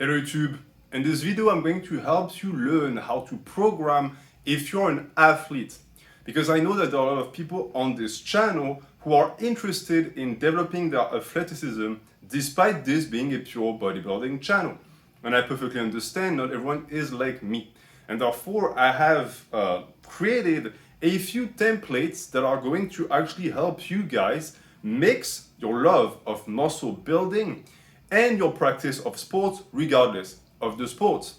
Hello YouTube. In this video I'm going to help you learn how to program if you're an athlete. Because I know that there are a lot of people on this channel who are interested in developing their athleticism despite this being a pure bodybuilding channel. And I perfectly understand not everyone is like me. And therefore I have created a few templates that are going to actually help you guys mix your love of muscle building and your practice of sports regardless of the sports.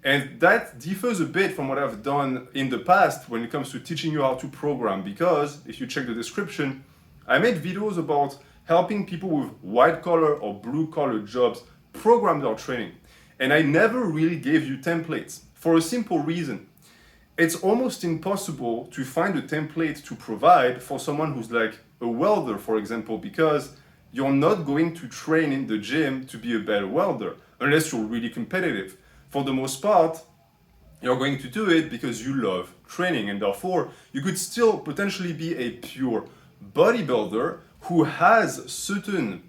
And that differs a bit from what I've done in the past when it comes to teaching you how to program, because if you check the description, I made videos about helping people with white collar or blue collar jobs program their training. And I never really gave you templates for a simple reason. It's almost impossible to find a template to provide for someone who's like a welder, for example, because you're not going to train in the gym to be a better welder unless you're really competitive. For the most part, you're going to do it because you love training, and therefore you could still potentially be a pure bodybuilder who has certain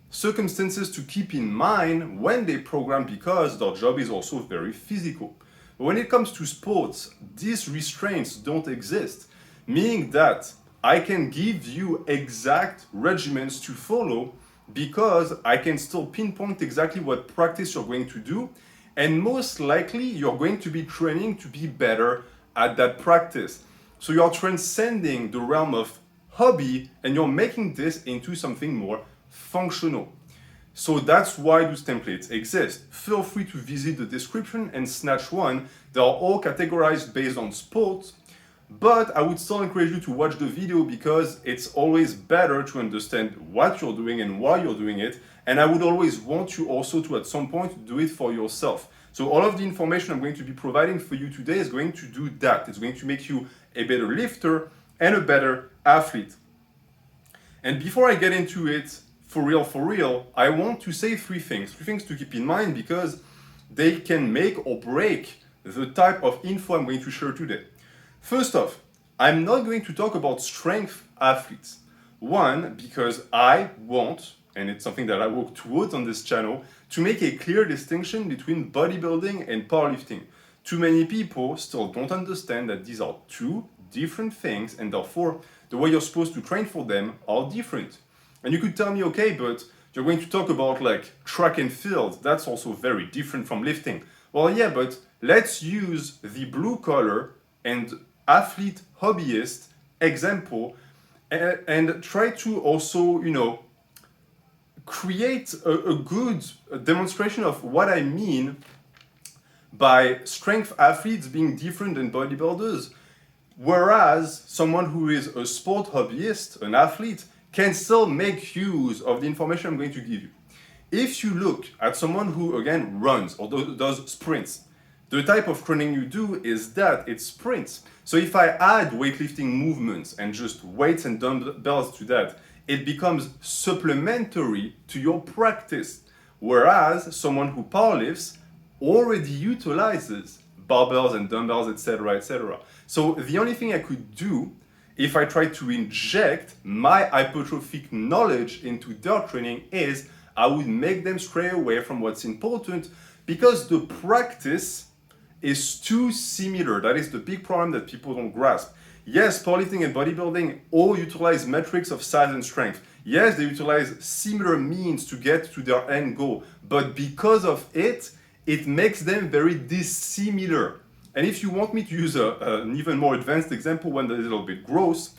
circumstances to keep in mind when they program, because their job is also very physical. But when it comes to sports, these restraints don't exist, meaning that I can give you exact regimens to follow because I can still pinpoint exactly what practice you're going to do, and most likely you're going to be training to be better at that practice. So you're transcending the realm of hobby and you're making this into something more functional. So that's why those templates exist. Feel free to visit the description and snatch one. They are all categorized based on sports. But I would still encourage you to watch the video because it's always better to understand what you're doing and why you're doing it. And I would always want you also to, at some point, do it for yourself. So all of the information I'm going to be providing for you today is going to do that. It's going to make you a better lifter and a better athlete. And before I get into it, for real, I want to say three things to keep in mind, because they can make or break the type of info I'm going to share today. First off, I'm not going to talk about strength athletes. One, because I want, and it's something that I work towards on this channel, to make a clear distinction between bodybuilding and powerlifting. Too many people still don't understand that these are two different things, and therefore the way you're supposed to train for them are different. And you could tell me, okay, but you're going to talk about like track and field. That's also very different from lifting. Well, yeah, but let's use the blue collar and athlete hobbyist example and try to also, create a good demonstration of what I mean by strength athletes being different than bodybuilders, whereas someone who is a sport hobbyist, an athlete, can still make use of the information I'm going to give you. If you look at someone who, again, runs or does sprints, the type of training you do is that it's sprints. So if I add weightlifting movements and just weights and dumbbells to that, it becomes supplementary to your practice. Whereas someone who powerlifts already utilizes barbells and dumbbells, etc., etc. So the only thing I could do if I try to inject my hypertrophic knowledge into their training is I would make them stray away from what's important, because the practice is too similar. That is the big problem that people don't grasp. Yes, powerlifting and bodybuilding all utilize metrics of size and strength. Yes, they utilize similar means to get to their end goal, but because of it, it makes them very dissimilar. And if you want me to use an even more advanced example, one that is a little bit gross,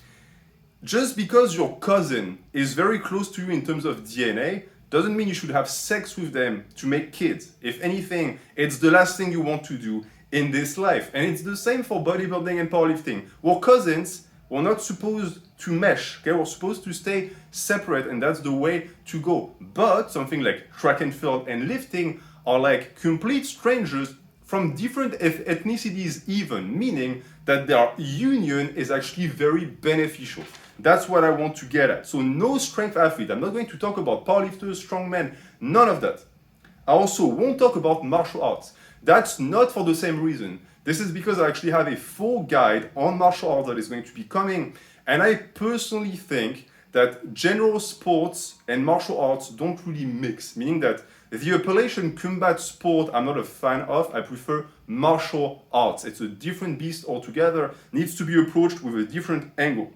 just because your cousin is very close to you in terms of DNA, doesn't mean you should have sex with them to make kids. If anything, it's the last thing you want to do in this life. And it's the same for bodybuilding and powerlifting. We're cousins, we're not supposed to mesh, okay? We're supposed to stay separate, and that's the way to go. But something like track and field and lifting are like complete strangers from different ethnicities even, meaning that their union is actually very beneficial. That's what I want to get at. So no strength athlete. I'm not going to talk about powerlifters, strongmen, none of that. I also won't talk about martial arts. That's not for the same reason. This is because I actually have a full guide on martial arts that is going to be coming. And I personally think that general sports and martial arts don't really mix, meaning that The appellation combat sport I'm not a fan of. I prefer martial arts. It's a different beast altogether, needs to be approached with a different angle.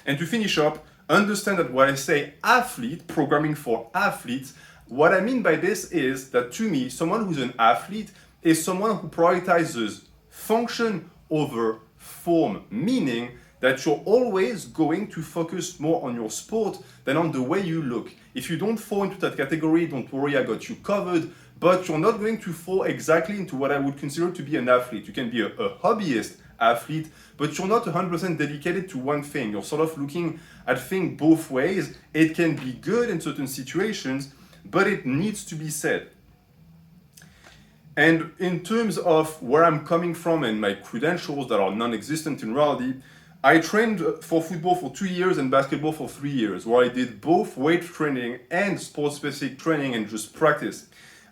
And to finish up, understand that when I say athlete, programming for athletes, what I mean by this is that to me, someone who's an athlete is someone who prioritizes function over form, meaning that you're always going to focus more on your sport than on the way you look. If you don't fall into that category, don't worry, I got you covered, but you're not going to fall exactly into what I would consider to be an athlete. You can be a hobbyist athlete, but you're not 100% dedicated to one thing. You're sort of looking at things both ways. It can be good in certain situations, but it needs to be said. And in terms of where I'm coming from and my credentials that are non-existent in reality, I trained for football for 2 years and basketball for 3 years, where I did both weight training and sport-specific training and just practice.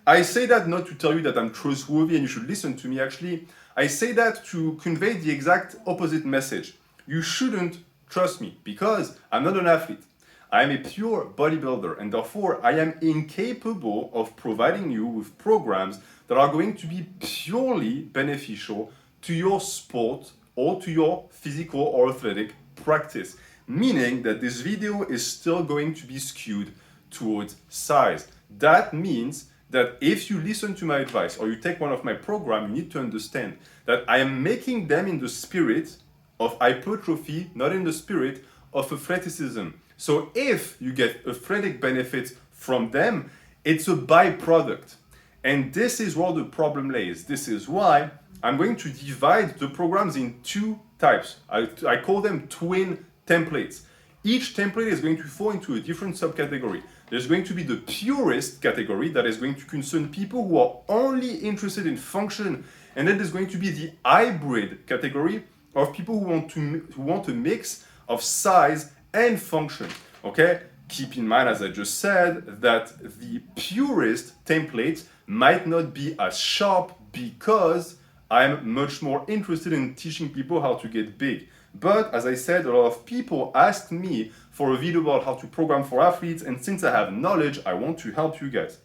I say that not to tell you that I'm trustworthy and you should listen to me. Actually, I say that to convey the exact opposite message. You shouldn't trust me because I'm not an athlete. I am a pure bodybuilder, and therefore I am incapable of providing you with programs that are going to be purely beneficial to your sport or to your physical or athletic practice. Meaning that this video is still going to be skewed towards size. That means that if you listen to my advice or you take one of my programs, you need to understand that I am making them in the spirit of hypertrophy, not in the spirit of athleticism. So if you get athletic benefits from them, it's a byproduct. And this is where the problem lays. This is why I'm going to divide the programs in two types. I call them twin templates. Each template is going to fall into a different subcategory. There's going to be the purist category that is going to concern people who are only interested in function. And then there's going to be the hybrid category of people who want a mix of size and function. Okay? Keep in mind, as I just said, that the purist template might not be as sharp because I'm much more interested in teaching people how to get big. But as I said, a lot of people asked me for a video about how to program for athletes, and since I have knowledge, I want to help you guys.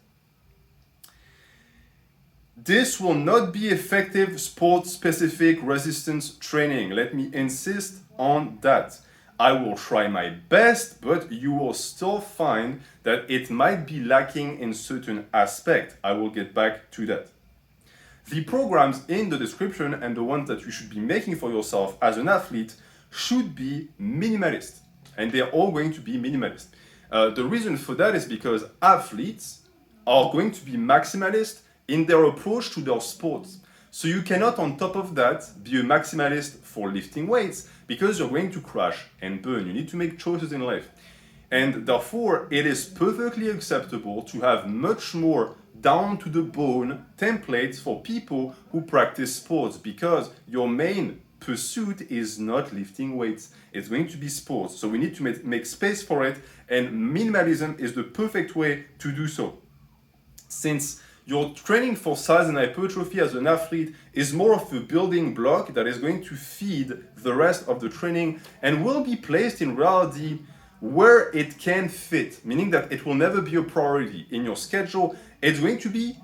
This will not be effective sport-specific resistance training. Let me insist on that. I will try my best, but you will still find that it might be lacking in certain aspects. I will get back to that. The programs in the description and the ones that you should be making for yourself as an athlete should be minimalist, and they're all going to be minimalist. The reason for that is because athletes are going to be maximalist in their approach to their sports. So you cannot, on top of that, be a maximalist for lifting weights because you're going to crash and burn. You need to make choices in life. And therefore, it is perfectly acceptable to have much more down to the bone templates for people who practice sports, because your main pursuit is not lifting weights. It's going to be sports. So we need to make space for it, and minimalism is the perfect way to do so. Since your training for size and hypertrophy as an athlete is more of a building block that is going to feed the rest of the training and will be placed in reality where it can fit, meaning that it will never be a priority in your schedule. It's going to be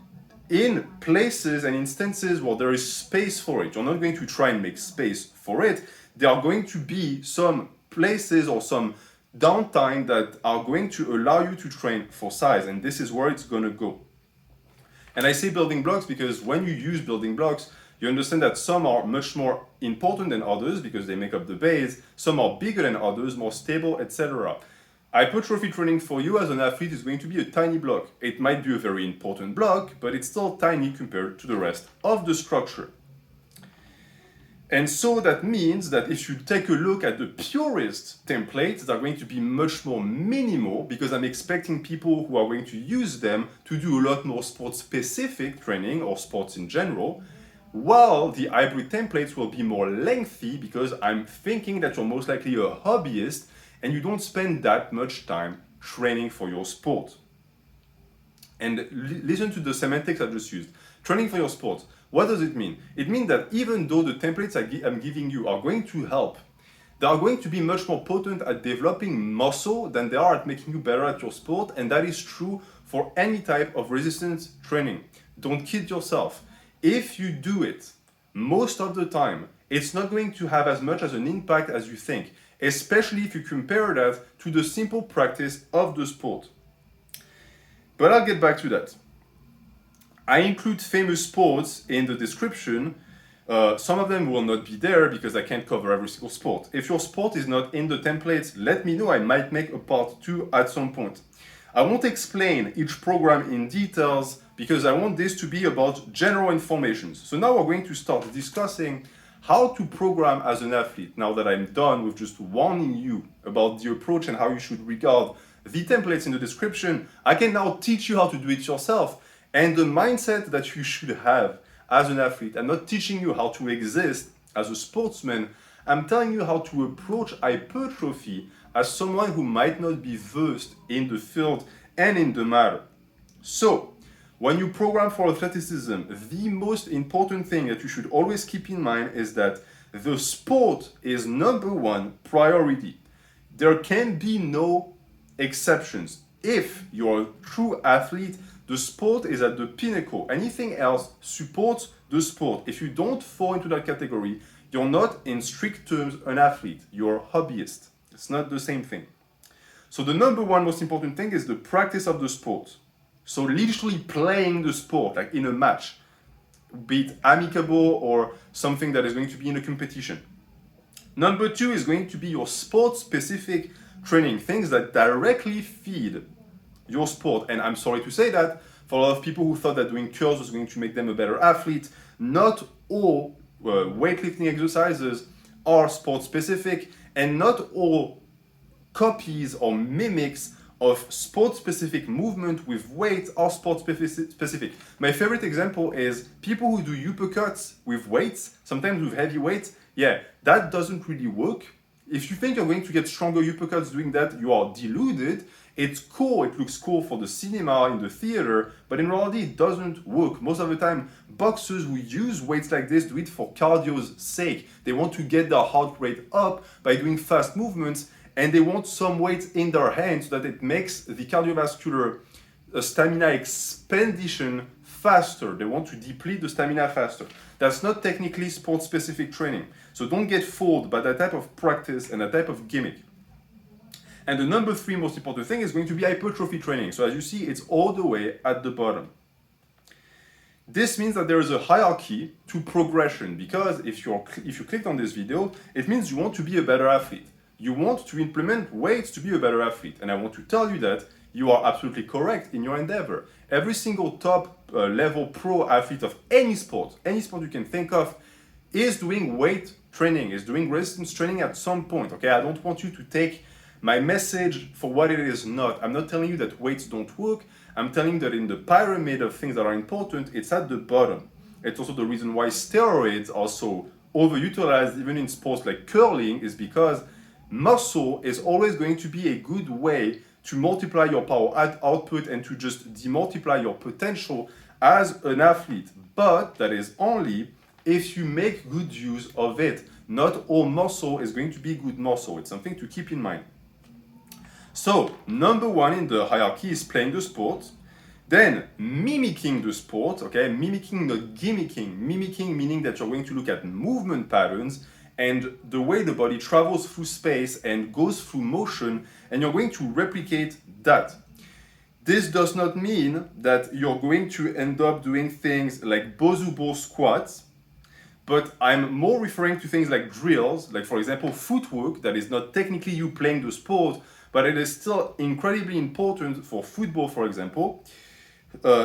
in places and instances where there is space for it. You're not going to try and make space for it. There are going to be some places or some downtime that are going to allow you to train for size, and this is where it's going to go. And I say building blocks because when you use building blocks, you understand that some are much more important than others because they make up the base, some are bigger than others, more stable, etc. Hypertrophy training for you as an athlete is going to be a tiny block. It might be a very important block, but it's still tiny compared to the rest of the structure. And so that means that if you take a look at the purist templates, they're going to be much more minimal because I'm expecting people who are going to use them to do a lot more sport-specific training or sports in general, while the hybrid templates will be more lengthy because I'm thinking that you're most likely a hobbyist and you don't spend that much time training for your sport. And listen to the semantics I just used. Training for your sport. What does it mean? It means that even though the templates I'm giving you are going to help, they are going to be much more potent at developing muscle than they are at making you better at your sport, and that is true for any type of resistance training. Don't kid yourself. If you do it most of the time, it's not going to have as much as an impact as you think, especially if you compare that to the simple practice of the sport. But I'll get back to that. I include famous sports in the description. Some of them will not be there because I can't cover every single sport. If your sport is not in the templates, let me know. I might make a part 2 at some point. I won't explain each program in details because I want this to be about general information. So now we're going to start discussing how to program as an athlete. Now that I'm done with just warning you about the approach and how you should regard the templates in the description, I can now teach you how to do it yourself and the mindset that you should have as an athlete. I'm not teaching you how to exist as a sportsman. I'm telling you how to approach hypertrophy as someone who might not be versed in the field and in the matter. So, when you program for athleticism, the most important thing that you should always keep in mind is that the sport is number one priority. There can be no exceptions. If you're a true athlete, the sport is at the pinnacle. Anything else supports the sport. If you don't fall into that category, you're not in strict terms an athlete, you're a hobbyist. It's not the same thing. So the number one most important thing is the practice of the sport. So literally playing the sport, like in a match, be it amicable or something that is going to be in a competition. Number two is going to be your sport-specific training, things that directly feed your sport. And I'm sorry to say that, for a lot of people who thought that doing curls was going to make them a better athlete, not all weightlifting exercises are sport-specific, and not all copies or mimics of sport-specific movement with weight are sport-specific. My favorite example is people who do uppercuts with weights, sometimes with heavy weights. Yeah, that doesn't really work. If you think you're going to get stronger uppercuts doing that, you are deluded. It's cool, it looks cool for the cinema, in the theater, but in reality it doesn't work. Most of the time, boxers who use weights like this do it for cardio's sake. They want to get their heart rate up by doing fast movements, and they want some weight in their hands so that it makes the cardiovascular stamina expansion faster. They want to deplete the stamina faster. That's not technically sport-specific training. So don't get fooled by that type of practice and that type of gimmick. And the number three most important thing is going to be hypertrophy training. So as you see, it's all the way at the bottom. This means that there is a hierarchy to progression, because if you clicked on this video, it means you want to be a better athlete. You want to implement weights to be a better athlete. And I want to tell you that you are absolutely correct in your endeavor. Every single top level pro athlete of any sport you can think of, is doing weight training, is doing resistance training at some point. Okay, I don't want you to take my message for what it is not. I'm not telling you that weights don't work. I'm telling you that in the pyramid of things that are important, it's at the bottom. It's also the reason why steroids are so overutilized, even in sports like curling, is because muscle is always going to be a good way to multiply your power output and to just demultiply your potential as an athlete. But that is only if you make good use of it. Not all muscle is going to be good muscle. It's something to keep in mind. So, number one in the hierarchy is playing the sport. Then, mimicking the sport, okay? Mimicking, not gimmicking. Mimicking meaning that you're going to look at movement patterns and the way the body travels through space and goes through motion, and you're going to replicate that. This does not mean that you're going to end up doing things like bozubo squats, but I'm more referring to things like drills, like for example, footwork, that is not technically you playing the sport, but it is still incredibly important for football, for example.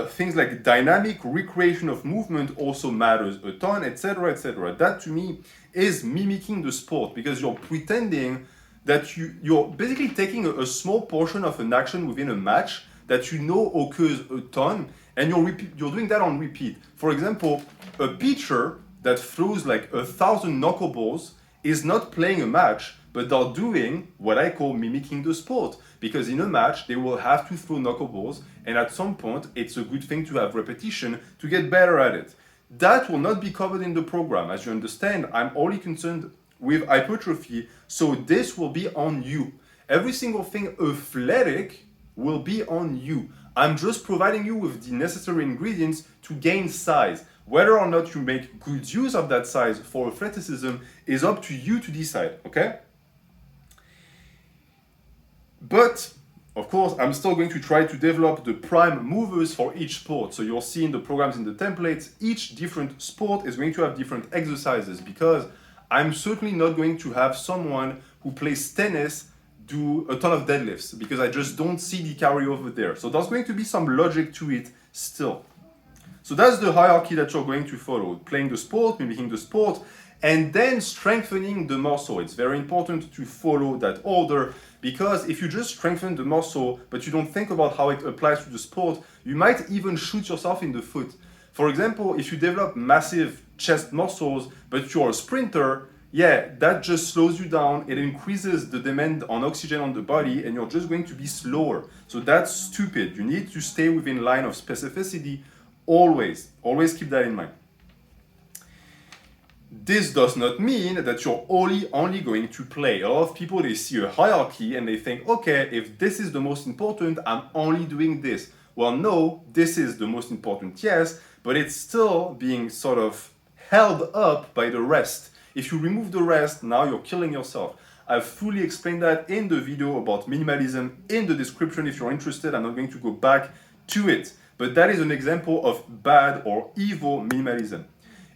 Things like dynamic recreation of movement also matters a ton, etc., etc. That to me is mimicking the sport, because you're pretending that you're basically taking a small portion of an action within a match that you know occurs a ton, and you're doing that on repeat. For example, a pitcher that throws like 1,000 knuckleballs is not playing a match, but they're doing what I call mimicking the sport, because in a match they will have to throw knuckleballs, and at some point it's a good thing to have repetition to get better at it. That will not be covered in the program. As you understand, I'm only concerned with hypertrophy, so this will be on you. Every single thing athletic will be on you. I'm just providing you with the necessary ingredients to gain size. Whether or not you make good use of that size for athleticism is up to you to decide, okay? But, of course, I'm still going to try to develop the prime movers for each sport. So you'll see in the programs, in the templates, each different sport is going to have different exercises, because I'm certainly not going to have someone who plays tennis do a ton of deadlifts, because I just don't see the carryover there. So there's going to be some logic to it still. So that's the hierarchy that you're going to follow. Playing the sport, mimicking the sport, and then strengthening the muscle. It's very important to follow that order, because if you just strengthen the muscle, but you don't think about how it applies to the sport, you might even shoot yourself in the foot. For example, if you develop massive chest muscles, but you're a sprinter, yeah, that just slows you down. It increases the demand on oxygen on the body, and you're just going to be slower. So that's stupid. You need to stay within line of specificity always. Always keep that in mind. This does not mean that you're only going to play. A lot of people, they see a hierarchy and they think, okay, if this is the most important, I'm only doing this. Well, no, this is the most important, yes, but it's still being sort of held up by the rest. If you remove the rest, now you're killing yourself. I've fully explained that in the video about minimalism in the description. If you're interested, I'm not going to go back to it. But that is an example of bad or evil minimalism.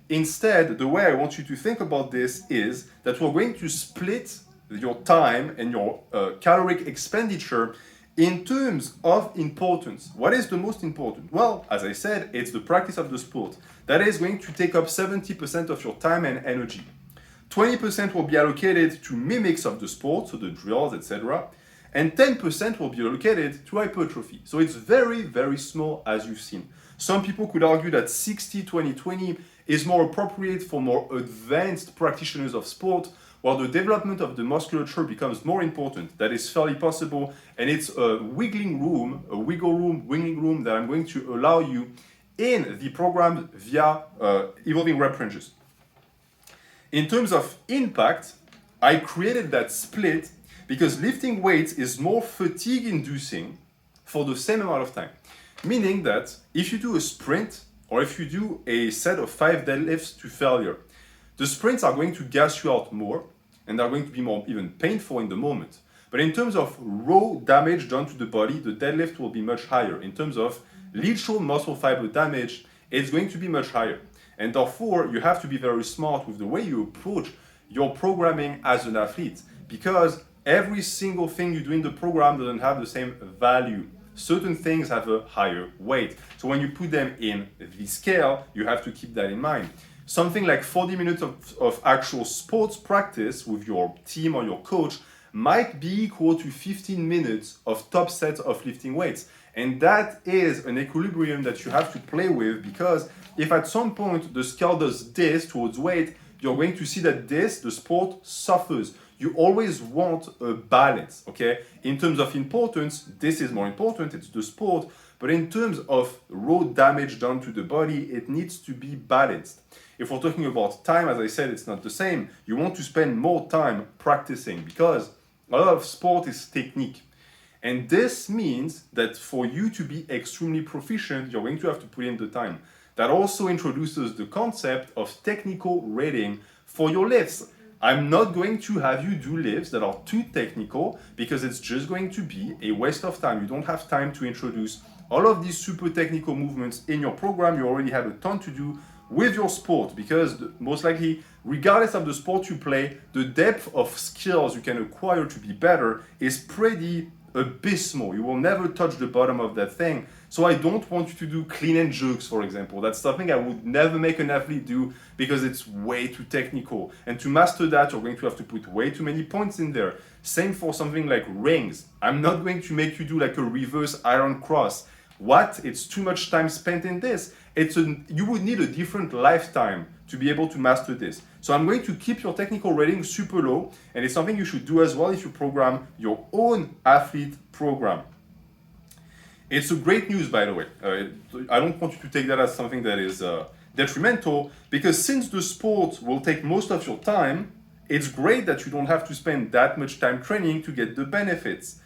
Instead, the way I want you to think about this is that we're going to split your time and your caloric expenditure in terms of importance. What is the most important? Well, as I said, it's the practice of the sport. That is going to take up 70% of your time and energy. 20% will be allocated to mimics of the sport, so the drills, etc. And 10% will be allocated to hypertrophy. So it's very, very small, as you've seen. Some people could argue that 60-20-20 is more appropriate for more advanced practitioners of sport, while the development of the musculature becomes more important. That is fairly possible, and it's a wiggle room that I'm going to allow you in the program via evolving rep ranges. In terms of impact, I created that split because lifting weights is more fatigue inducing for the same amount of time. Meaning that if you do a sprint or if you do a set of 5 deadlifts to failure, the sprints are going to gas you out more and are going to be more even painful in the moment. But in terms of raw damage done to the body, the deadlift will be much higher. In terms of literal muscle fiber damage, it's going to be much higher. And therefore, you have to be very smart with the way you approach your programming as an athlete, because every single thing you do in the program doesn't have the same value. Certain things have a higher weight. So when you put them in the scale, you have to keep that in mind. Something like 40 minutes of actual sports practice with your team or your coach might be equal to 15 minutes of top sets of lifting weights. And that is an equilibrium that you have to play with, because if at some point the scale does this towards weight, you're going to see that the sport suffers. You always want a balance, okay? In terms of importance, this is more important, it's the sport, but in terms of raw damage done to the body, it needs to be balanced. If we're talking about time, as I said, it's not the same. You want to spend more time practicing, because a lot of sport is technique. And this means that for you to be extremely proficient, you're going to have to put in the time. That also introduces the concept of technical rating for your lifts. I'm not going to have you do lifts that are too technical, because it's just going to be a waste of time. You don't have time to introduce all of these super technical movements in your program. You already have a ton to do with your sport, because most likely, regardless of the sport you play, the depth of skills you can acquire to be better is pretty abysmal. You will never touch the bottom of that thing. So I don't want you to do clean and jerks, for example. That's something I would never make an athlete do, because it's way too technical. And to master that, you're going to have to put way too many points in there. Same for something like rings. I'm not going to make you do like a reverse iron cross. What? It's too much time spent in this. You would need a different lifetime to be able to master this. So I'm going to keep your technical rating super low, and it's something you should do as well if you program your own athlete program. It's a great news, by the way. I don't want you to take that as something that is detrimental, because since the sport will take most of your time, it's great that you don't have to spend that much time training to get the benefits.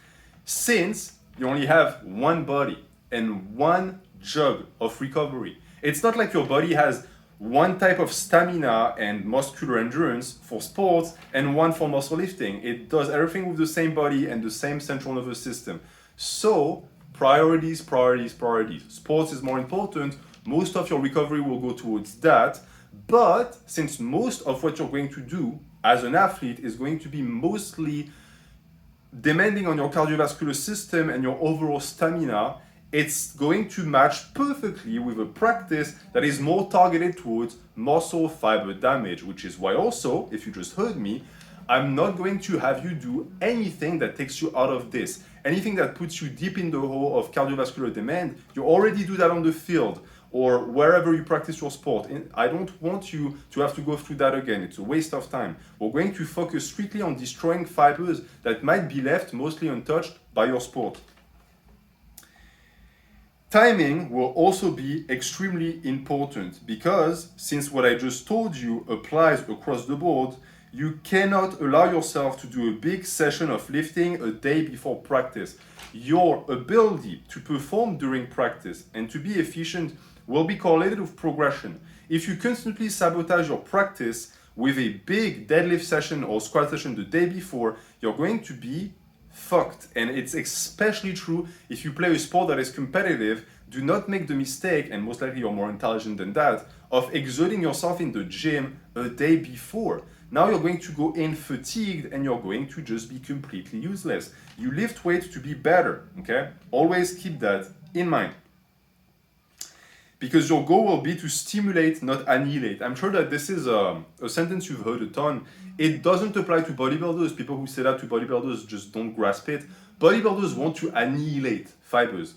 Since you only have one body and one jug of recovery. It's not like your body has one type of stamina and muscular endurance for sports and one for muscle lifting. It does everything with the same body and the same central nervous system. So priorities, priorities, priorities. Sports is more important. Most of your recovery will go towards that. But since most of what you're going to do as an athlete is going to be mostly demanding on your cardiovascular system and your overall stamina, it's going to match perfectly with a practice that is more targeted towards muscle fiber damage, which is why also, if you just heard me, I'm not going to have you do anything that takes you out of this. Anything that puts you deep in the hole of cardiovascular demand, you already do that on the field or wherever you practice your sport. And I don't want you to have to go through that again. It's a waste of time. We're going to focus strictly on destroying fibers that might be left mostly untouched by your sport. Timing will also be extremely important because since what I just told you applies across the board, you cannot allow yourself to do a big session of lifting a day before practice. Your ability to perform during practice and to be efficient will be correlated with progression. If you constantly sabotage your practice with a big deadlift session or squat session the day before, you're going to be fucked. And it's especially true if you play a sport that is competitive. Do not make the mistake, and most likely you're more intelligent than that, of exerting yourself in the gym a day before. Now you're going to go in fatigued and you're going to just be completely useless. You lift weights to be better, okay? Always keep that in mind. Because your goal will be to stimulate, not annihilate. I'm sure that this is a sentence you've heard a ton. It doesn't apply to bodybuilders. People who say that to bodybuilders just don't grasp it. Bodybuilders want to annihilate fibers,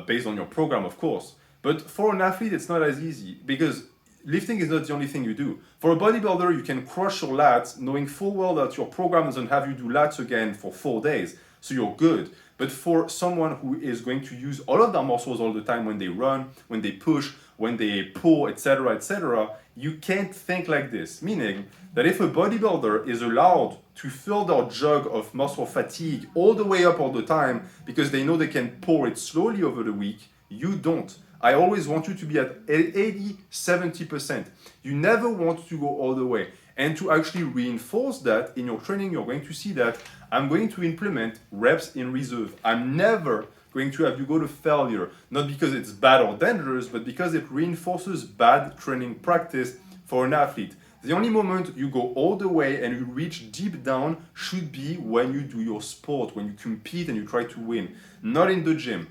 based on your program, of course. But for an athlete, it's not as easy because lifting is not the only thing you do. For a bodybuilder, you can crush your lats knowing full well that your program doesn't have you do lats again for 4 days. So you're good. But for someone who is going to use all of their muscles all the time when they run, when they push, when they pull, etc., you can't think like this. Meaning that if a bodybuilder is allowed to fill their jug of muscle fatigue all the way up all the time because they know they can pour it slowly over the week, you don't. I always want you to be at 80, 70%. You never want to go all the way. And to actually reinforce that in your training, you're going to see that I'm going to implement reps in reserve. I'm never going to have you go to failure, not because it's bad or dangerous, but because it reinforces bad training practice for an athlete. The only moment you go all the way and you reach deep down should be when you do your sport, when you compete and you try to win, not in the gym.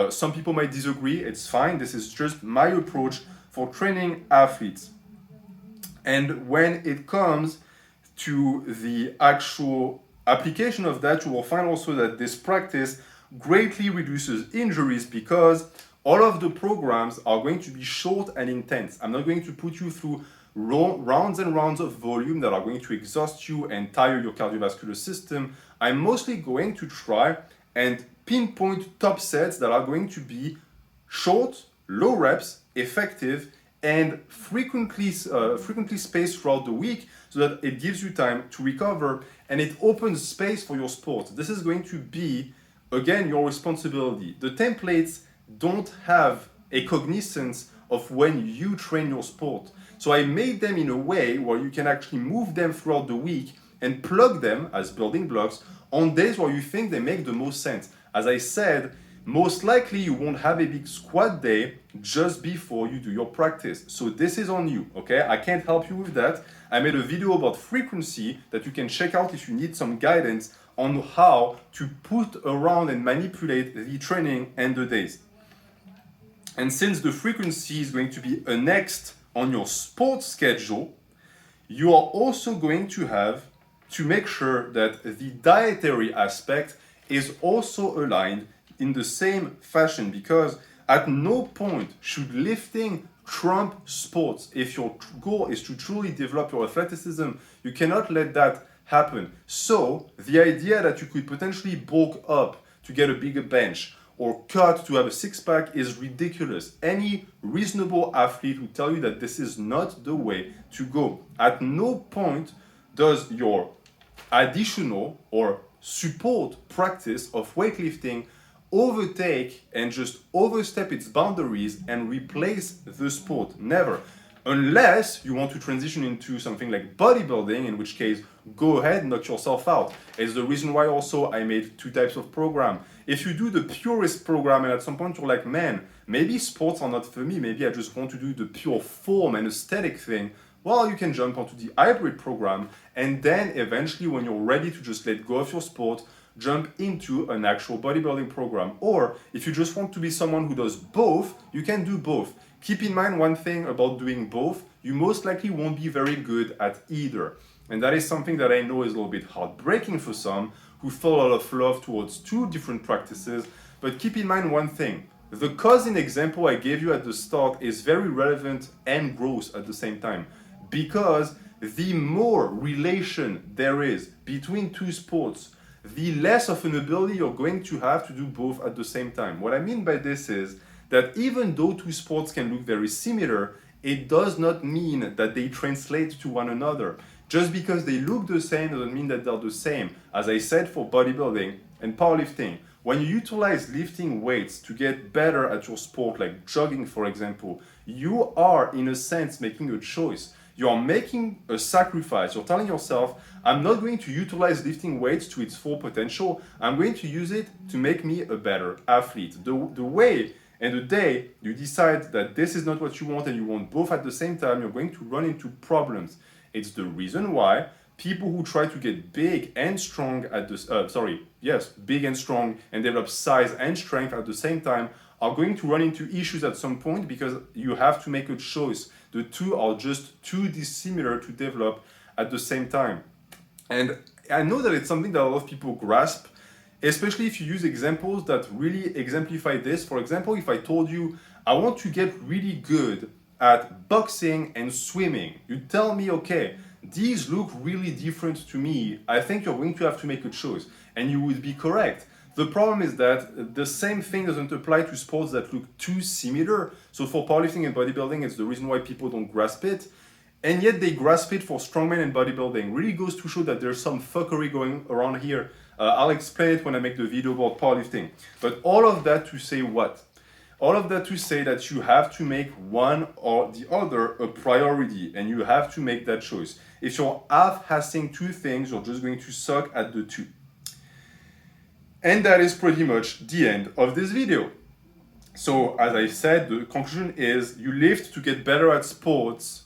Some people might disagree, it's fine. This is just my approach for training athletes. And when it comes to the actual application of that, you will find also that this practice greatly reduces injuries because all of the programs are going to be short and intense. I'm not going to put you through rounds and rounds of volume that are going to exhaust you and tire your cardiovascular system. I'm mostly going to try and pinpoint top sets that are going to be short, low reps, effective, and frequently spaced throughout the week so that it gives you time to recover and it opens space for your sport. This is going to be, again, your responsibility. The templates don't have a cognizance of when you train your sport. So I made them in a way where you can actually move them throughout the week and plug them as building blocks on days where you think they make the most sense. As I said, most likely you won't have a big squat day just before you do your practice. So this is on you, okay? I can't help you with that. I made a video about frequency that you can check out if you need some guidance on how to put around and manipulate the training and the days. And since the frequency is going to be annexed on your sports schedule, you are also going to have to make sure that the dietary aspect is also aligned in the same fashion, because at no point should lifting trump sports. If your goal is to truly develop your athleticism, you cannot let that happen. So the idea that you could potentially bulk up to get a bigger bench or cut to have a six-pack is ridiculous. Any reasonable athlete will tell you that this is not the way to go. At no point does your additional or support practice of weightlifting overtake and just overstep its boundaries and replace the sport. Never. Unless you want to transition into something like bodybuilding, in which case, go ahead, knock yourself out. It's the reason why also I made two types of program. If you do the Purist program and at some point you're like, man, maybe sports are not for me, maybe I just want to do the pure form and aesthetic thing, well, you can jump onto the hybrid program, and then eventually when you're ready to just let go of your sport, jump into an actual bodybuilding program. Or if you just want to be someone who does both, you can do both. Keep in mind one thing about doing both, you most likely won't be very good at either. And that is something that I know is a little bit heartbreaking for some who feel a lot of love towards two different practices. But keep in mind one thing, the cousin example I gave you at the start is very relevant and gross at the same time. Because the more relation there is between two sports, the less of an ability you're going to have to do both at the same time. What I mean by this is that even though two sports can look very similar, it does not mean that they translate to one another. Just because they look the same doesn't mean that they're the same. As I said for bodybuilding and powerlifting, when you utilize lifting weights to get better at your sport, like jogging for example, you are in a sense making a choice. You are making a sacrifice. You're telling yourself, I'm not going to utilize lifting weights to its full potential. I'm going to use it to make me a better athlete. The way and the day you decide that this is not what you want and you want both at the same time, you're going to run into problems. It's the reason why people who try to get big and strong at the, big and strong and develop size and strength at the same time are going to run into issues at some point because you have to make a choice. The two are just too dissimilar to develop at the same time. And I know that it's something that a lot of people grasp, especially if you use examples that really exemplify this. For example, if I told you, I want to get really good at boxing and swimming, you tell me, okay, these look really different to me. I think you're going to have to make a choice. And you would be correct. The problem is that the same thing doesn't apply to sports that look too similar. So for powerlifting and bodybuilding, it's the reason why people don't grasp it. And yet they grasp it for strongman and bodybuilding. Really goes to show that there's some fuckery going around here. I'll explain it when I make the video about powerlifting. But all of that to say what? All of that to say that you have to make one or the other a priority, and you have to make that choice. If you're half-assing two things, you're just going to suck at the two. And that is pretty much the end of this video. So as I said, the conclusion is you lift to get better at sports.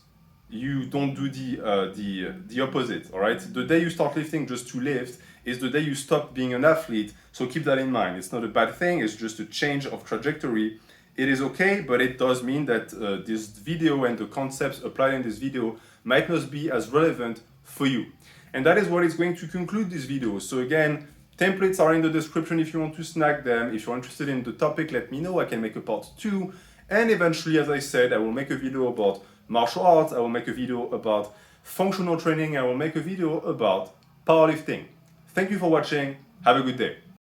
You don't do the opposite, all right? The day you start lifting just to lift is the day you stop being an athlete. So keep that in mind. It's not a bad thing. It's just a change of trajectory. It is okay, but it does mean that this video and the concepts applied in this video might not be as relevant for you. And that is what is going to conclude this video. So again, templates are in the description if you want to snag them. If you're interested in the topic, let me know. I can make a part 2. And eventually, as I said, I will make a video about martial arts. I will make a video about functional training. I will make a video about powerlifting. Thank you for watching. Have a good day.